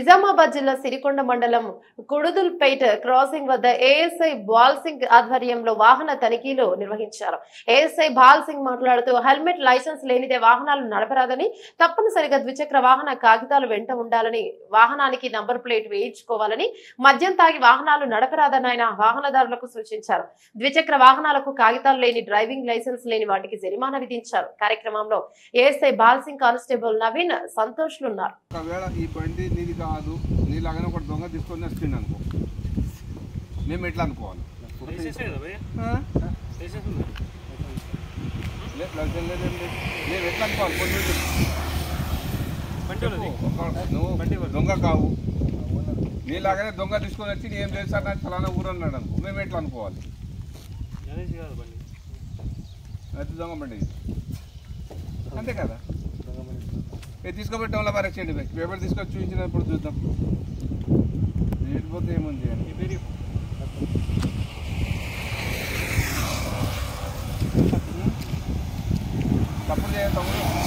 నిజామాబాద్ జిల్లా సిరికొండ మండలం కుడుదుల్పేట క్రాసింగ్ వద్ద ఏఎస్ఐ బాల్ సింగ్ ఆధ్వర్యంలో వాహన తనిఖీలు నిర్వహించారు. ఏఎస్ఐ బాల్ సింగ్ మాట్లాడుతూ హెల్మెట్ లైసెన్స్ లేనిదే వాహనాలు నడపరాదని, తప్పనిసరిగా ద్విచక్ర వాహన కాగితాలు వెంట ఉండాలని, వాహనానికి నంబర్ ప్లేట్ వేయించుకోవాలని, మద్యం తాగి వాహనాలు నడపరాదని ఆయన వాహనదారులకు సూచించారు. ద్విచక్ర వాహనాలకు కాగితాలు లేని, డ్రైవింగ్ లైసెన్స్ లేని వాటికి జరిమానా విధించారు. కార్యక్రమంలో ఏఎస్ఐ బాల్ సింగ్, కానిస్టేబుల్ నవీన్, సంతోష్లున్నారు. కాదు నీలాగానే ఒక దొంగ తీసుకొని వస్తుంది అనుకో, మేము ఎట్లా అనుకోవాలి? మేము ఎట్లా అనుకోవాలి? నువ్వు దొంగ కావు, నీలాగానే దొంగ తీసుకొని వచ్చి ఏం లేదు సార్ నాకు ఫలానా ఊరు అన్నాడు అనుకో, మేము ఎట్లా అనుకోవాలి? అది దొంగ బండి అంతే కదా. తీసుకోబెట్టడం వల్ల పరీక్ష చేయండి, పేపర్ తీసుకొచ్చి చూపించినప్పుడు చూద్దాం. లేకపోతే ఏముంది అని తప్పులు చేయ తమ్ముడు.